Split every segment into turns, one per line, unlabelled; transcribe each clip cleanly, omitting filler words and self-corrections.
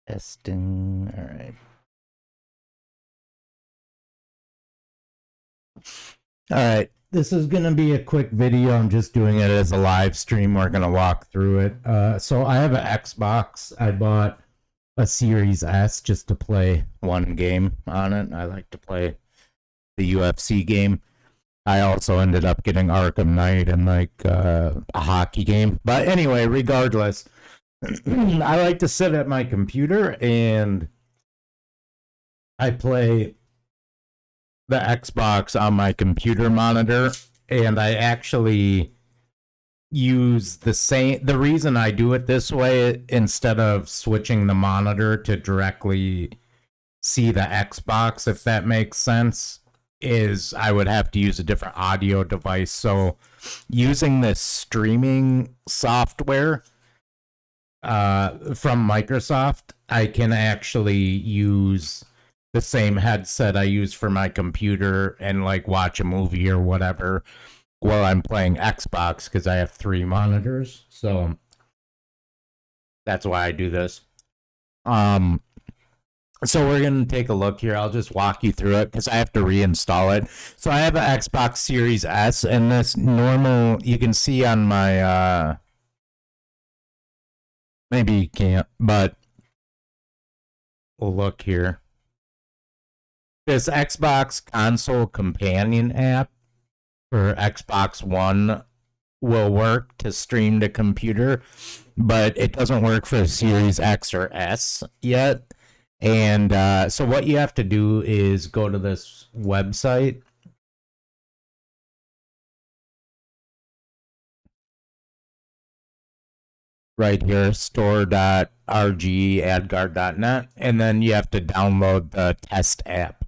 Testing. All right. All right. This is going to be a quick video. I'm just doing it as a live stream. We're going to walk through it. So I have an Xbox. I bought a Series S just to play one game on it. I like to play the UFC game. I also ended up getting Arkham Knight and like a hockey game. But anyway, regardless, I like to sit at my computer and I play the Xbox on my computer monitor, and I actually use the reason I do it this way instead of switching the monitor to directly see the Xbox, if that makes sense, is I would have to use a different audio device. So using this streaming software from Microsoft, I can actually use the same headset I use for my computer and like watch a movie or whatever while I'm playing Xbox because I have 3 monitors. So that's why I do this. So we're going to take a look here. I'll just walk you through it because I have to reinstall it. So I have an Xbox Series S, and this normal, you can see on my, maybe you can't, but we'll look here. This Xbox Console Companion app for Xbox One will work to stream to computer, but it doesn't work for Series X or S yet. And so what you have to do is go to this website. Right here, store.rgadguard.net, and then you have to download the test app.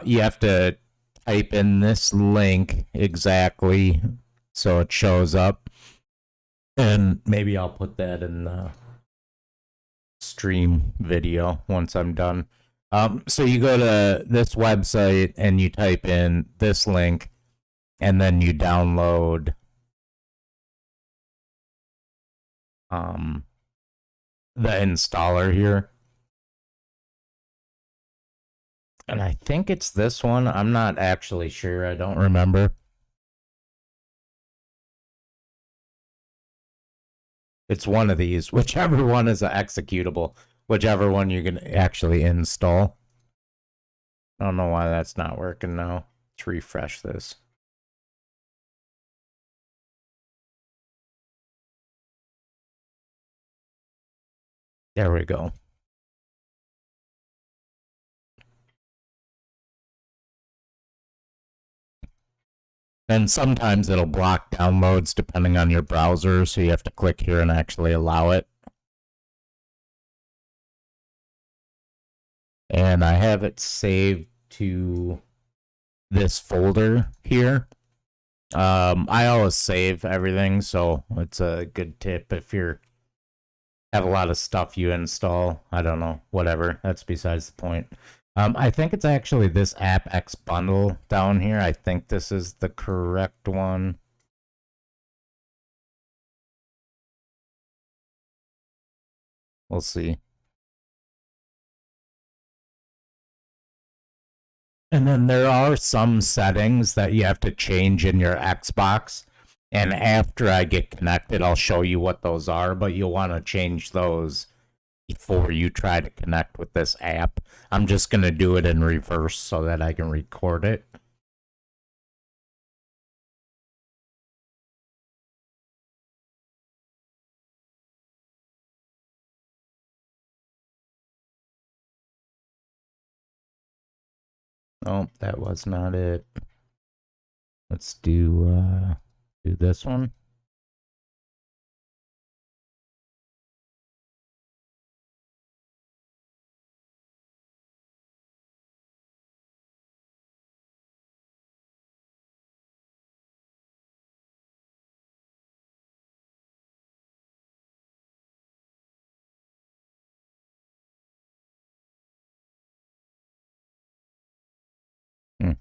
You have to type in this link exactly so it shows up. And maybe I'll put that in the stream video once I'm done. So you go to this website and you type in this link, and then you download the installer here. And I think it's this one. I'm not actually sure. I don't remember. It's one of these, whichever one is an executable, whichever one you can actually install. I don't know why that's not working now. Let's refresh this. There we go. And sometimes it'll block downloads depending on your browser, so you have to click here and actually allow it. And I have it saved to this folder here. I always save everything, so it's a good tip if you're have a lot of stuff you install. I don't know, whatever. That's besides the point. I think it's actually this AppX bundle down here. I think this is the correct one. We'll see. And then there are some settings that you have to change in your Xbox. And after I get connected, I'll show you what those are, but you'll want to change those before you try to connect with this app. I'm just going to do it in reverse so that I can record it. Oh, that was not it. Let's do this one. Hmm.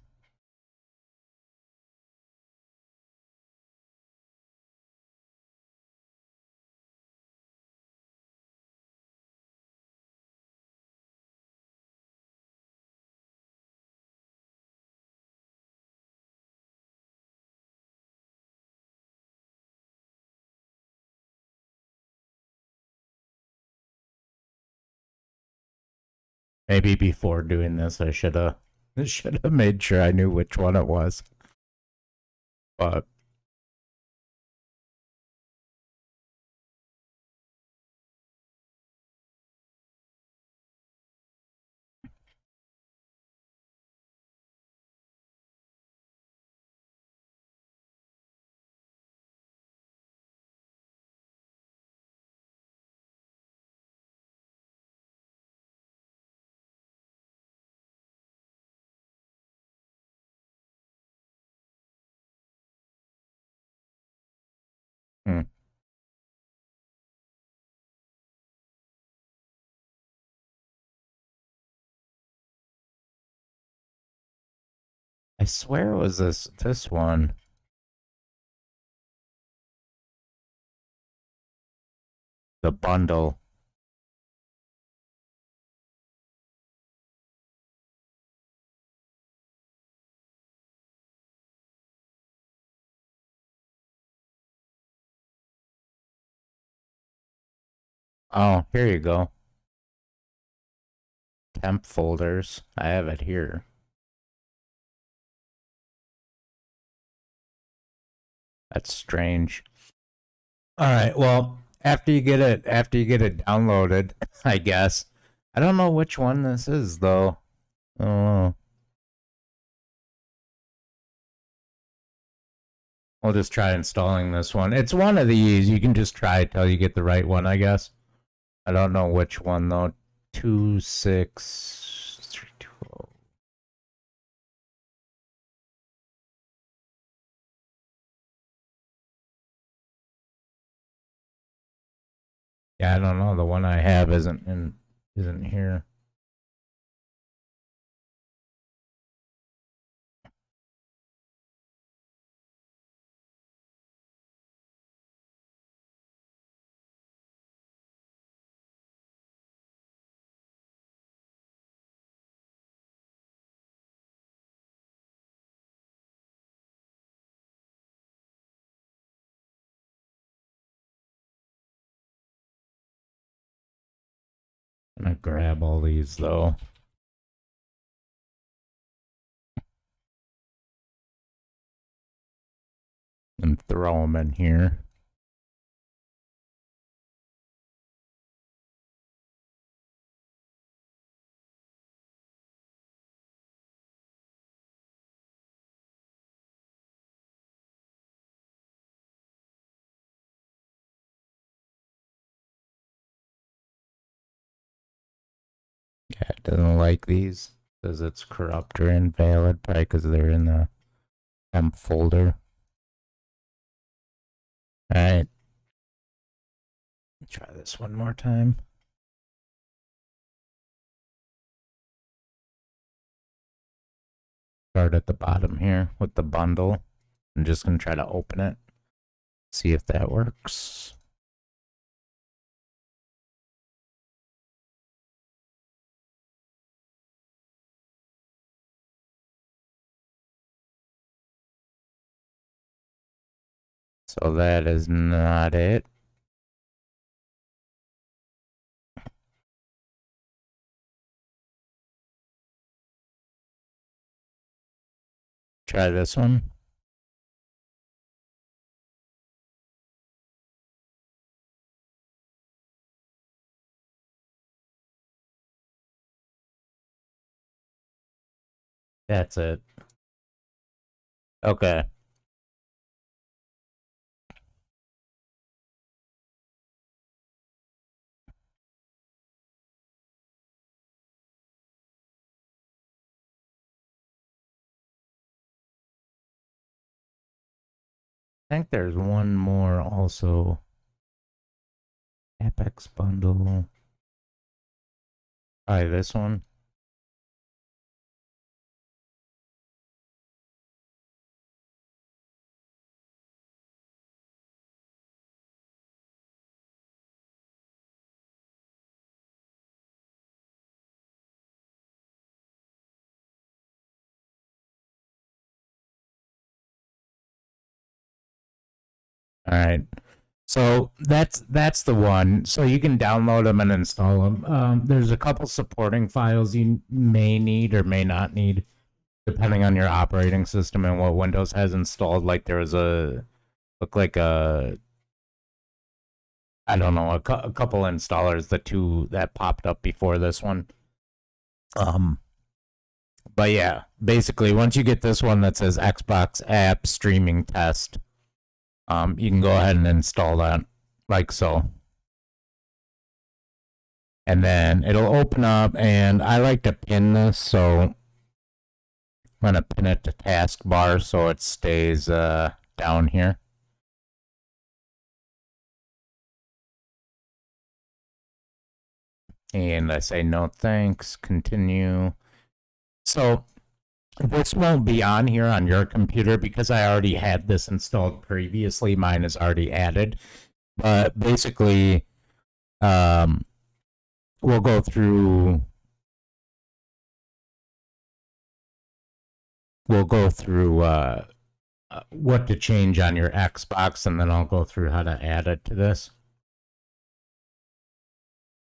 Maybe before doing this, I should have made sure I knew which one it was. But hmm. I swear it was this one. The bundle. Oh, here you go. Temp folders. I have it here. That's strange. All right. Well, after you get it downloaded, I guess. I don't know which one this is though. I don't know. We'll just try installing this one. It's one of these. You can just try it till you get the right one, I guess. I don't know which one though. 26320. Yeah, I don't know. The one I have isn't here. I'm gonna grab all these though and throw them in here. Yeah, it doesn't like these. Says it's corrupt or invalid, probably because they're in the temp folder. Alright. Try this one more time. Start at the bottom here with the bundle. I'm just gonna try to open it. See if that works. So that is not it. Try this one. That's it. Okay. I think there's one more also. Apex bundle. Try this one. All right. So that's the one. So you can download them and install them. There's a couple supporting files you may need or may not need, depending on your operating system and what Windows has installed. Like there was I don't know, a couple installers, the two that popped up before this one. But yeah, basically, once you get this one that says Xbox App Streaming Test, you can go ahead and install that, like so. And then it'll open up, and I like to pin this, so I'm going to pin it to taskbar so it stays down here. And I say no thanks, continue. So this won't be on here on your computer because I already had this installed previously. Mine is already added. But basically, we'll go through what to change on your Xbox, and then I'll go through how to add it to this.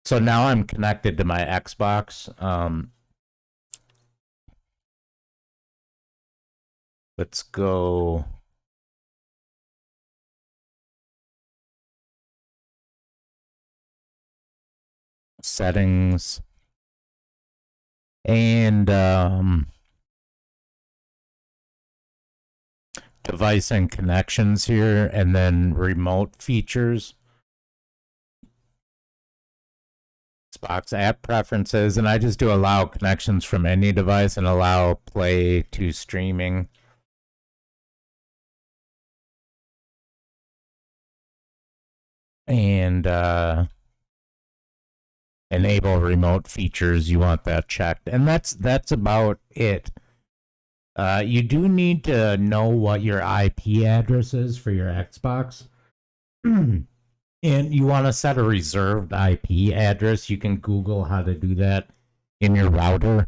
So now I'm connected to my Xbox. Let's go. Settings. And device and connections here, and then remote features. Xbox app preferences, and I just do allow connections from any device and allow play to streaming. And enable remote features, you want that checked. And that's about it. You do need to know what your IP address is for your Xbox. And you want to set a reserved IP address. You can Google how to do that in your router.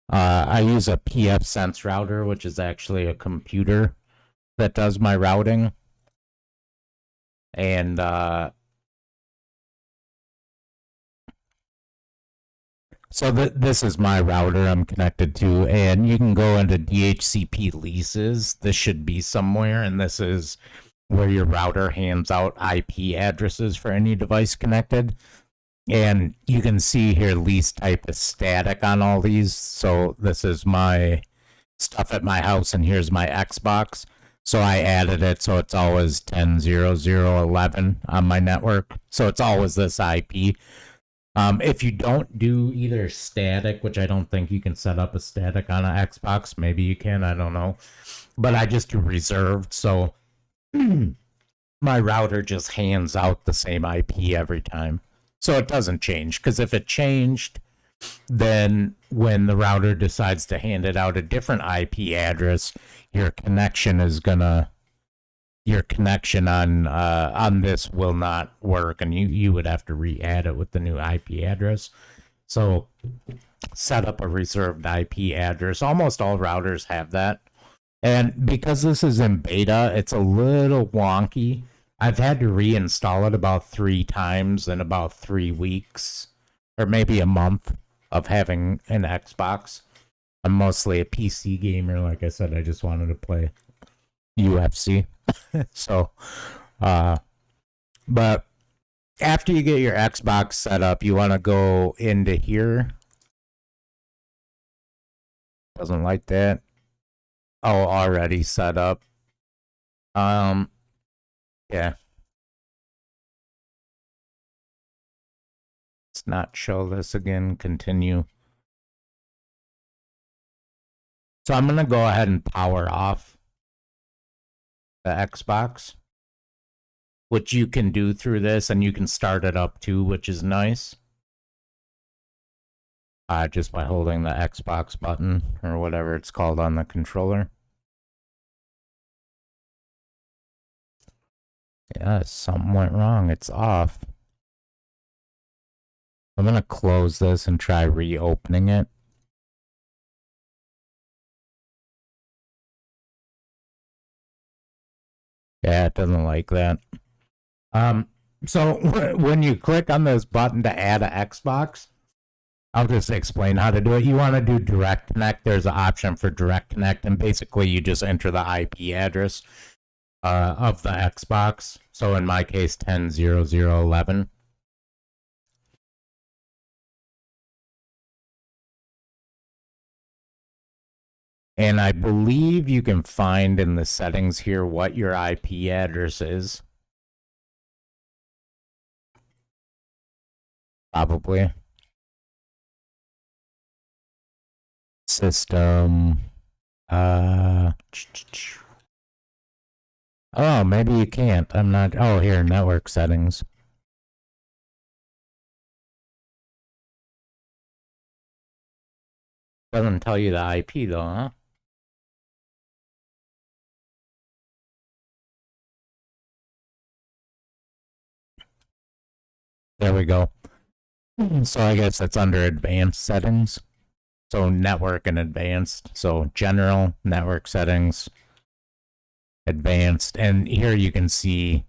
I use a pfSense router, which is actually a computer that does my routing. And so this is my router I'm connected to, and you can go into DHCP leases. This should be somewhere, and this is where your router hands out IP addresses for any device connected. And you can see here lease type is static on all these. So this is my stuff at my house, and here's my Xbox. So I added it so it's always 10.0.0.11 on my network. So it's always this IP. If you don't do either static, which I don't think you can set up a static on an Xbox, maybe you can, I don't know. But I just do reserved, so my router just hands out the same IP every time. So it doesn't change, because if it changed, then when the router decides to hand it out a different IP address, your connection on this will not work, and you would have to re-add it with the new IP address. So set up a reserved IP address. Almost all routers have that. And because this is in beta, it's a little wonky. I've had to reinstall it about 3 times in about 3 weeks, or maybe a month of having an Xbox. I'm mostly a PC gamer. Like I said, I just wanted to play UFC. So, but after you get your Xbox set up, you want to go into here. Doesn't like that. Oh, already set up. Yeah. Let's not show this again. Continue. So I'm going to go ahead and power off the Xbox, which you can do through this, and you can start it up too, which is nice. Just by holding the Xbox button, or whatever it's called on the controller. Yeah, something went wrong. It's off. I'm going to close this and try reopening it. Yeah, it doesn't like that. So when you click on this button to add an Xbox, I'll just explain how to do it. You want to do Direct Connect. There's an option for Direct Connect, and basically you just enter the IP address of the Xbox. So in my case, 10.0.0.11. And I believe you can find in the settings here what your IP address is. Probably. System. Oh, maybe you can't. I'm not. Oh, here, network settings. Doesn't tell you the IP though, huh? There we go. So I guess that's under advanced settings. So network and advanced. So general, network settings, advanced. And here you can see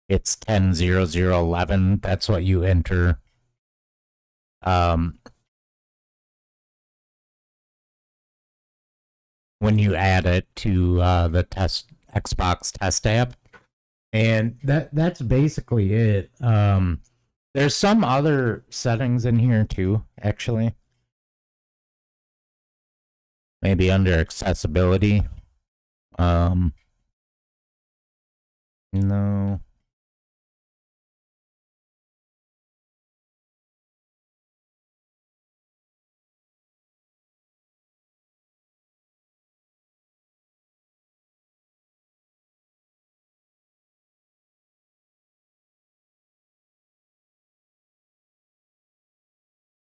it's 10.0.0.11. That's what you enter. When you add it to the Xbox test app. And that's basically it. There's some other settings in here too, actually. Maybe under accessibility. No.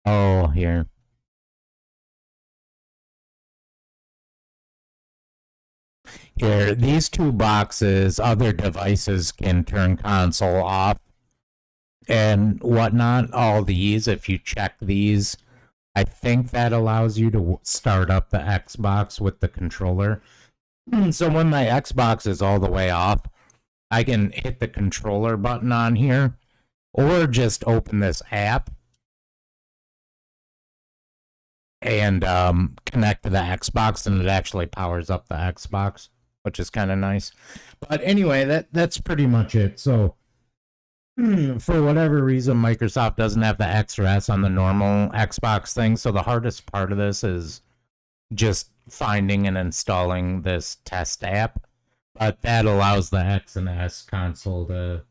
Oh, here. Here, these two boxes, other devices can turn console off and whatnot. All these, if you check these, I think that allows you to start up the Xbox with the controller. So when my Xbox is all the way off, I can hit the controller button on here or just open this app and connect to the Xbox, and it actually powers up the Xbox, which is kind of nice. But anyway, that's pretty much it. So for whatever reason, Microsoft doesn't have the X or S on the normal Xbox thing. So the hardest part of this is just finding and installing this test app. But that allows the X and S console to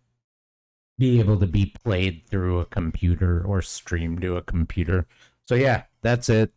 be able to be played through a computer or streamed to a computer. So yeah, that's it.